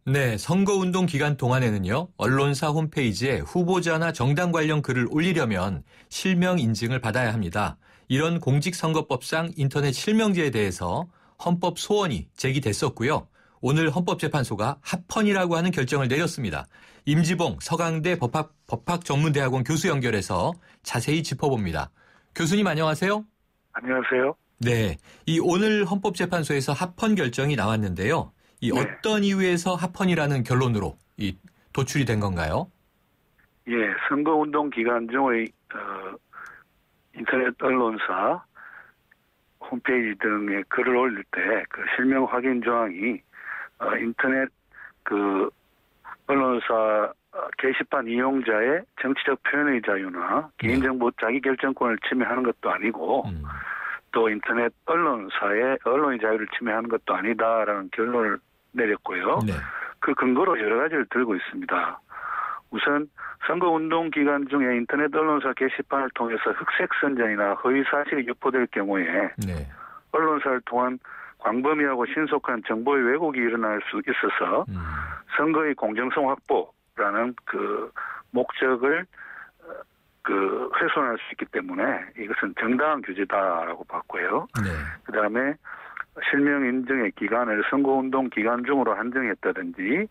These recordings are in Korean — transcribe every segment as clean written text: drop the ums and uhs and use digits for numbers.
네, 선거운동 기간 동안에는요, 언론사 홈페이지에 후보자나 정당 관련 글을 올리려면 실명 인증을 받아야 합니다. 이런 공직선거법상 인터넷 실명제에 대해서 헌법 소원이 제기됐었고요. 오늘 헌법재판소가 합헌이라고 하는 결정을 내렸습니다. 임지봉 서강대 법학전문대학원 교수 연결해서 자세히 짚어봅니다. 교수님 안녕하세요. 안녕하세요. 네, 이 오늘 헌법재판소에서 합헌 결정이 나왔는데요. 이 네. 어떤 이유에서 합헌이라는 결론으로 도출이 된 건가요? 예, 선거운동 기간 중의 인터넷 언론사 홈페이지 등에 글을 올릴 때 그 실명 확인 조항이 인터넷 그 언론사 게시판 이용자의 정치적 표현의 자유나 개인정보 자기결정권을 침해하는 것도 아니고 또 인터넷 언론사의 언론의 자유를 침해하는 것도 아니다라는 결론을 내렸고요. 네. 그 근거로 여러 가지를 들고 있습니다. 우선 선거운동 기간 중에 인터넷 언론사 게시판을 통해서 흑색 선전이나 허위 사실이 유포될 경우에 네. 언론사를 통한 광범위하고 신속한 정보의 왜곡이 일어날 수 있어서 선거의 공정성 확보라는 그 목적을 훼손할 수 있기 때문에 이것은 정당한 규제다라고 봤고요. 네. 그다음에 실명 인증의 기간을 선거운동 기간 중으로 한정했다든지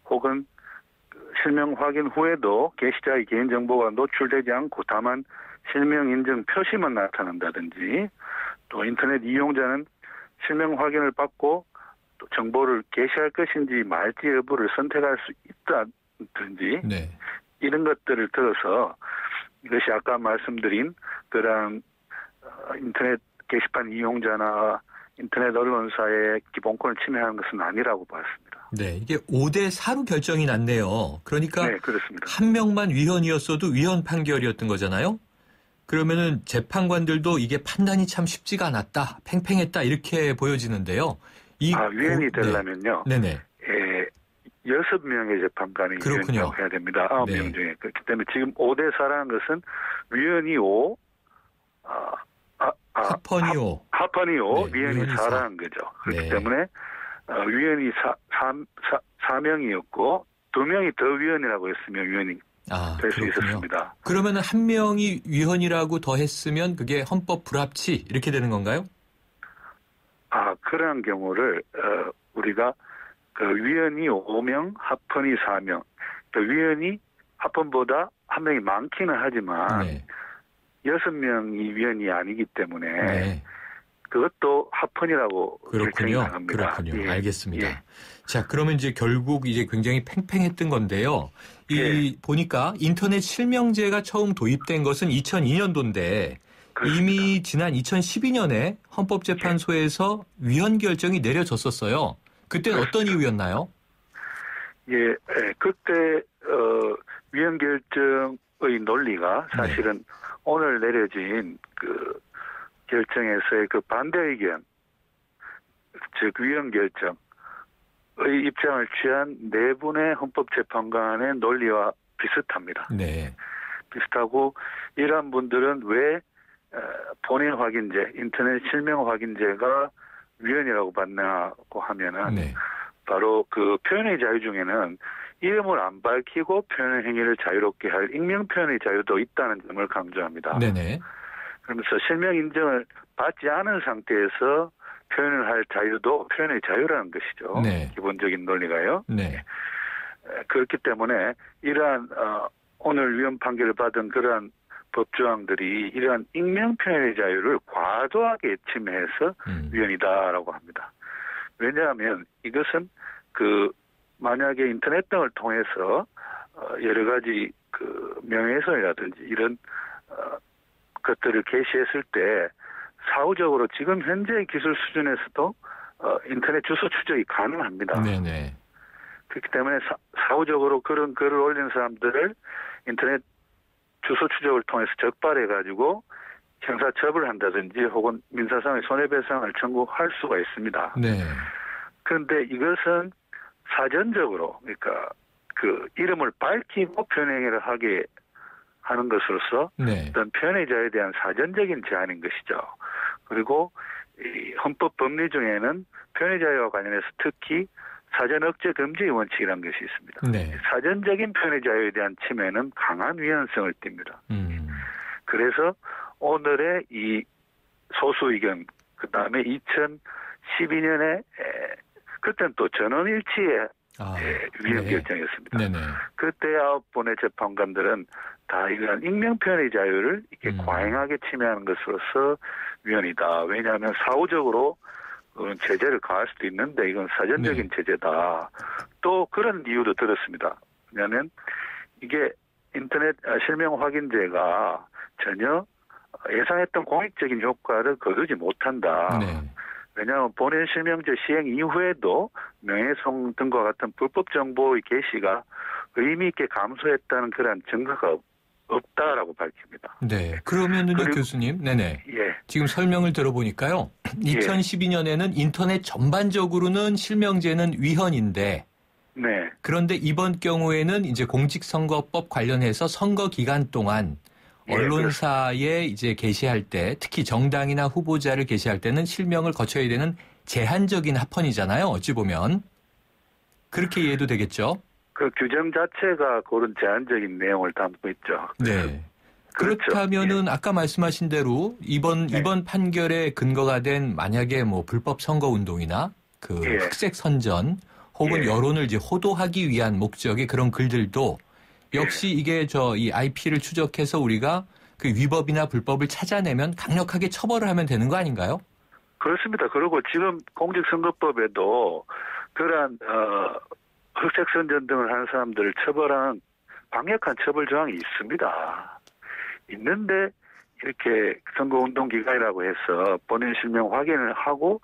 혹은 실명 확인 후에도 게시자의 개인정보가 노출되지 않고 다만 실명 인증 표시만 나타난다든지 또 인터넷 이용자는 실명 확인을 받고 또 정보를 게시할 것인지 말지 여부를 선택할 수 있다든지 네. 이런 것들을 들어서 이것이 아까 말씀드린 그런 인터넷 게시판 이용자나 인터넷 언론사의 기본권을 침해하는 것은 아니라고 봤습니다. 네, 이게 5대 4로 결정이 났네요. 그러니까 네, 그렇습니다. 한 명만 위헌이었어도 위헌 판결이었던 거잖아요. 그러면은 재판관들도 이게 판단이 참 쉽지가 않았다, 팽팽했다 이렇게 보여지는데요. 위헌이 되려면요. 네네. 6명의 재판관이 위헌이라고 해야 됩니다. 9명 중에. 그렇기 때문에 지금 5대 4라는 것은 위헌이 5, 합헌이 5. 합헌이 5, 네, 위헌이 4라는 거죠. 그렇기 때문에 위헌이 4명이었고 2명이 더 위헌이라고 했으면 위헌이 될 수 있었습니다. 그러면 한 명이 위헌이라고 더 했으면 그게 헌법 불합치 이렇게 되는 건가요? 그런 경우를 우리가 위헌이 5명, 합헌이 4명. 위헌이 합헌보다 한 명이 많기는 하지만 6명이 위헌이 아니기 때문에 그것도 합헌이라고 결정이 나갑니다. 그렇군요. 알겠습니다. 자, 그러면 이제 결국 이제 굉장히 팽팽했던 건데요. 보니까 인터넷 실명제가 처음 도입된 것은 2002년도인데 이미 지난 2012년에 헌법재판소에서 위헌 결정이 내려졌었어요. 그때는 어떤 이유였나요? 그때 위헌 결정의 논리가 사실은 오늘 내려진 그 결정에서의 그 반대 의견, 즉 위헌 결정의 입장을 취한 네 분의 헌법재판관의 논리와 비슷합니다. 네. 비슷하고 이러한 분들은 왜 본인 확인제, 인터넷 실명 확인제가 위헌이라고 봤냐고 하면은 바로 그 표현의 자유 중에는 이름을 안 밝히고 표현 행위를 자유롭게 할 익명 표현의 자유도 있다는 점을 강조합니다. 네네. 그러면서 실명 인정을 받지 않은 상태에서 표현을 할 자유도 표현의 자유라는 것이죠. 네. 기본적인 논리가요. 네. 그렇기 때문에 이러한 오늘 위헌 판결을 받은 그러한 법조항들이 이러한 익명 표현의 자유를 과도하게 침해해서 위헌이다라고 합니다. 왜냐하면 이것은 만약에 인터넷 등을 통해서 여러 가지 명예훼손이라든지 이런 것들을 게시했을 때 사후적으로 지금 현재 기술 수준에서도 인터넷 주소 추적이 가능합니다. 네네. 그렇기 때문에 사후적으로 그런 글을 올린 사람들을 인터넷 주소 추적을 통해서 적발해가지고 형사 처벌한다든지 혹은 민사상의 손해배상을 청구할 수가 있습니다. 네. 그런데 이것은 사전적으로 그러니까 이름을 밝히고 표현행위를 하게 하는 것으로서 어떤 표현의 자유에 대한 사전적인 제한인 것이죠. 그리고 이 헌법 법리 중에는 표현의 자유와 관련해서 특히 사전 억제 금지의 원칙이라는 것이 있습니다. 네. 사전적인 표현의 자유에 대한 침해는 강한 위헌성을 띱니다. 그래서 오늘의 이 소수 의견, 그 다음에 2012년에 그때는 또 전원일치의 위헌 네. 결정이었습니다. 네네. 그때 9번의 재판관들은 다 이러한 익명 표현의 자유를 이렇게 과잉하게 침해하는 것으로서 위헌이다. 왜냐하면 사후적으로 제재를 가할 수도 있는데 이건 사전적인 제재다. 또 그런 이유도 들었습니다. 왜냐하면 이게 인터넷 실명 확인제가 전혀 예상했던 공익적인 효과를 거두지 못한다. 네. 왜냐하면 본인 실명제 시행 이후에도 명예훼손 등과 같은 불법 정보의 게시가 의미 있게 감소했다는 그런 증거가 없다라고 밝힙니다. 네. 그러면은요, 교수님. 네네. 예. 지금 설명을 들어보니까요. 2012년에는 인터넷 전반적으로는 실명제는 위헌인데 네. 그런데 이번 경우에는 이제 공직선거법 관련해서 선거 기간 동안 언론사에 이제 게시할 때 특히 정당이나 후보자를 게시할 때는 실명을 거쳐야 되는 제한적인 합헌이잖아요. 어찌 보면. 그렇게 이해도 되겠죠? 그 규정 자체가 그런 제한적인 내용을 담고 있죠. 네. 그렇죠. 그렇다면은 아까 말씀하신 대로 이번 판결의 근거가 된 만약에 뭐 불법 선거 운동이나 그 흑색 선전 혹은 여론을 이제 호도하기 위한 목적의 그런 글들도 역시 이게 이 IP를 추적해서 우리가 그 위법이나 불법을 찾아내면 강력하게 처벌을 하면 되는 거 아닌가요? 그렇습니다. 그리고 지금 공직선거법에도 그러한 흑색 선전 등을 하는 사람들을 처벌하는 강력한 처벌 조항이 있습니다. 있는데 이렇게 선거운동 기간이라고 해서 본인 실명 확인을 하고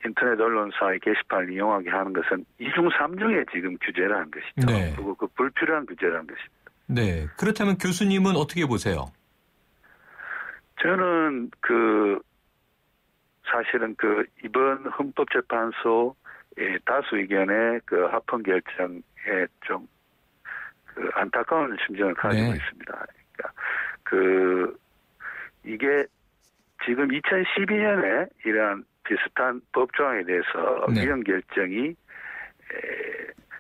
인터넷 언론사의 게시판을 이용하게 하는 것은 2중 3중의 지금 규제라는 것이죠. 네. 그리고 그 불필요한 규제라는 것입니다. 네. 그렇다면 교수님은 어떻게 보세요? 저는 사실은 이번 헌법재판소의 다수 의견의 그 합헌 결정에 좀 안타까운 심정을 가지고 있습니다. 그러니까 이게 지금 2012년에 이러한 비슷한 법조항에 대해서 위헌 결정이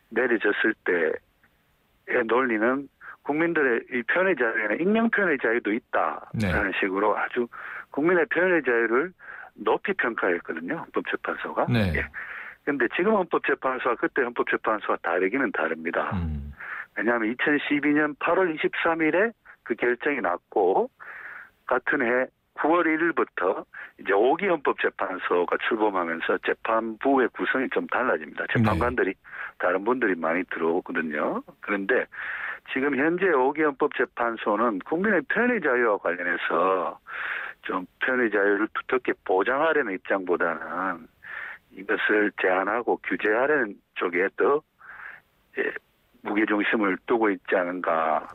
내려졌을 때의 논리는 국민들의 이 표현의 자유에는 익명 표현의 자유도 있다라는 식으로 아주 국민의 표현의 자유를 높이 평가했거든요. 헌법재판소가. 그런데 지금 헌법재판소와 그때 헌법재판소와 다르기는 다릅니다. 왜냐하면 2012년 8월 23일에 그 결정이 났고 같은 해 9월 1일부터 이제 5기 헌법재판소가 출범하면서 재판부의 구성이 좀 달라집니다. 재판관들이 다른 분들이 많이 들어오거든요. 그런데 지금 현재 5기 헌법재판소는 국민의 표현의 자유와 관련해서 좀 표현의 자유를 두텁게 보장하려는 입장보다는 이것을 제한하고 규제하려는 쪽에 더 무게중심을 두고 있지 않은가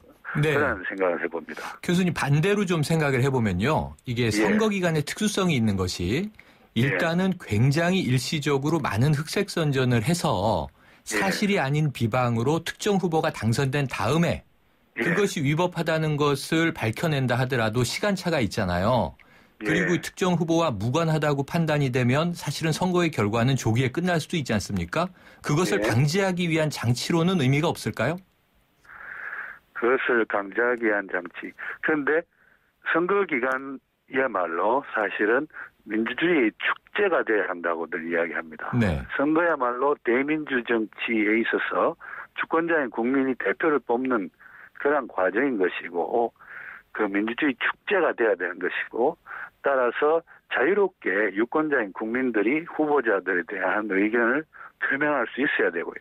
그런 생각을 해봅니다. 교수님 반대로 좀 생각을 해보면요. 이게 선거 기간의 특수성이 있는 것이 일단은 굉장히 일시적으로 많은 흑색 선전을 해서 사실이 아닌 비방으로 특정 후보가 당선된 다음에 그것이 위법하다는 것을 밝혀낸다 하더라도 시간차가 있잖아요. 그리고 특정 후보와 무관하다고 판단이 되면 사실은 선거의 결과는 조기에 끝날 수도 있지 않습니까? 그것을 방지하기 위한 장치로는 의미가 없을까요? 그것을 강제하기 위한 장치. 그런데 선거 기간이야말로 사실은 민주주의의 축제가 돼야 한다고들 이야기합니다. 선거야말로 대민주 정치에 있어서 주권자인 국민이 대표를 뽑는 그런 과정인 것이고 그 민주주의 축제가 돼야 되는 것이고 따라서 자유롭게 유권자인 국민들이 후보자들에 대한 의견을 표명할 수 있어야 되고요.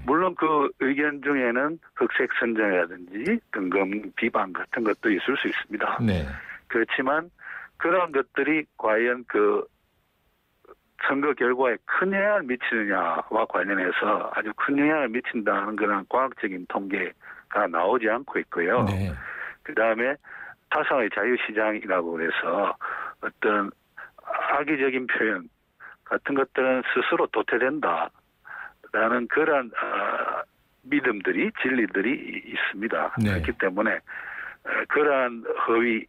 물론 그 의견 중에는 흑색 선전이라든지 등금 비방 같은 것도 있을 수 있습니다. 그렇지만 그런 것들이 과연 그 선거 결과에 큰 영향을 미치느냐와 관련해서 아주 큰 영향을 미친다는 그런 과학적인 통계가 나오지 않고 있고요. 그다음에 타상의 자유시장이라고 해서 어떤 악의적인 표현 같은 것들은 스스로 도태된다라는 그런 믿음들이 진리들이 있습니다. 그렇기 때문에 그러한 허위의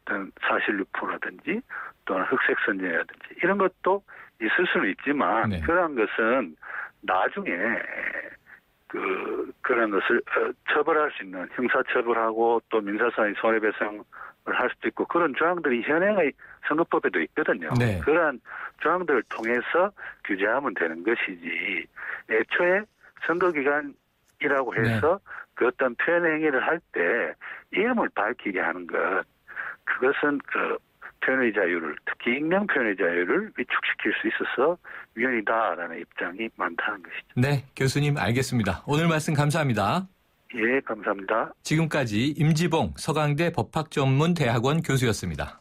어떤 사실 유포라든지 또는 흑색 선전이라든지 이런 것도 있을 수는 있지만 네. 그러한 것은 나중에 그런 것을 처벌할 수 있는 형사처벌하고 또 민사상의 손해배상을 할 수도 있고 그런 조항들이 현행의 선거법에도 있거든요. 네. 그러한 조항들을 통해서 규제하면 되는 것이지 애초에 선거기간이라고 해서 그 어떤 표현 행위를 할 때 이름을 밝히게 하는 것 그것은 표현의 자유를 특히 익명 표현의 자유를 위축시킬 수 있어서 위헌이다라는 입장이 많다는 것이죠. 네, 교수님 알겠습니다. 오늘 말씀 감사합니다. 예, 감사합니다. 지금까지 임지봉 서강대 법학전문대학원 교수였습니다.